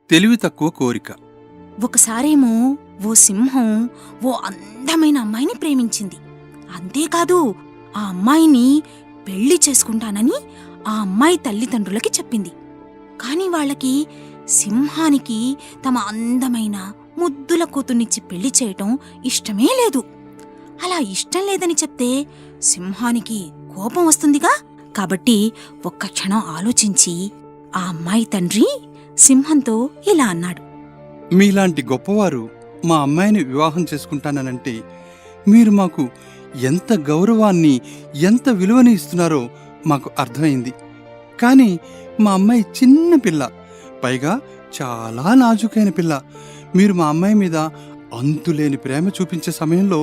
తెలివి తక్కువ కోరిక. ఒకసారేమో ఓ సింహం ఓ అందమైన అమ్మాయిని ప్రేమించింది. అంతేకాదు, ఆ అమ్మాయిని పెళ్లి చేసుకుంటానని ఆ అమ్మాయి తల్లిదండ్రులకి చెప్పింది. కాని వాళ్ళకి సింహానికి తమ అందమైన ముద్దుల కూతుర్నిచ్చి పెళ్లి చేయటం ఇష్టమే లేదు. అలా ఇష్టం లేదని చెప్తే సింహానికి కోపం వస్తుందిగా. కాబట్టి ఒక్క క్షణం ఆలోచించి ఆ అమ్మాయి తండ్రి సింహంతో ఇలా అన్నాడు: మీలాంటి గొప్పవారు మా అమ్మాయిని వివాహం చేసుకుంటానంటే మీరు మాకు ఎంత గౌరవాన్ని, ఎంత విలువని ఇస్తున్నారో మాకు అర్థమైంది. కానీ మా అమ్మాయి చిన్న పిల్ల, పైగా చాలా నాజుకైన పిల్ల. మీరు మా అమ్మాయి మీద అంతులేని ప్రేమ చూపించే సమయంలో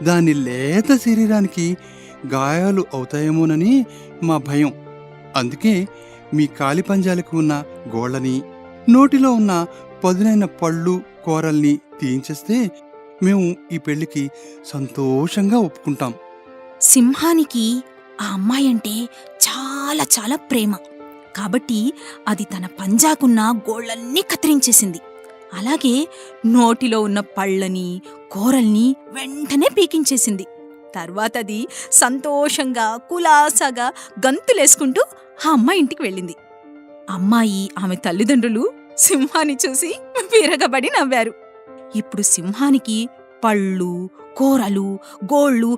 దాని లేత శరీరానికి గాయాలు అవుతాయేమోనని మా భయం. అందుకే మీ కాలిపంజాలకు ఉన్న గోళ్ళని, నోటిలో ఉన్న పదునైన పళ్ళు, కూరల్ని తీయించేస్తే మేము ఈ పెళ్లికి సంతోషంగా ఒప్పుకుంటాం. సింహానికి ఆ అమ్మాయంటే చాలా చాలా ప్రేమ. కాబట్టి అది తన పంజాకున్న గోళ్లన్నీ కత్తిరించేసింది. అలాగే నోటిలో ఉన్న పళ్ళని, కూరల్ని వెంటనే పీకించేసింది. తర్వాతది సంతోషంగా కులాసాగా గంతులేసుకుంటూ ఆ అమ్మాయి ఇంటికి వెళ్ళింది. అమ్మాయి, ఆమె తల్లిదండ్రులు సింహాన్ని చూసి విరగబడి నవ్వారు. ఇప్పుడు సింహానికి పళ్ళు, కూరలు, గోళ్ళు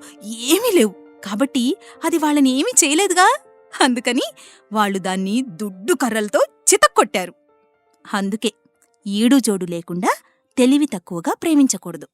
ఏమీ లేవు. కాబట్టి అది వాళ్ళని ఏమీ చేయలేదుగా. అందుకని వాళ్ళు దాన్ని దుడ్డు కర్రలతో చితక్కొట్టారు. అందుకే ఈడు జోడు లేకుండా తెలివి తక్కువగా ప్రేమించకూడదు.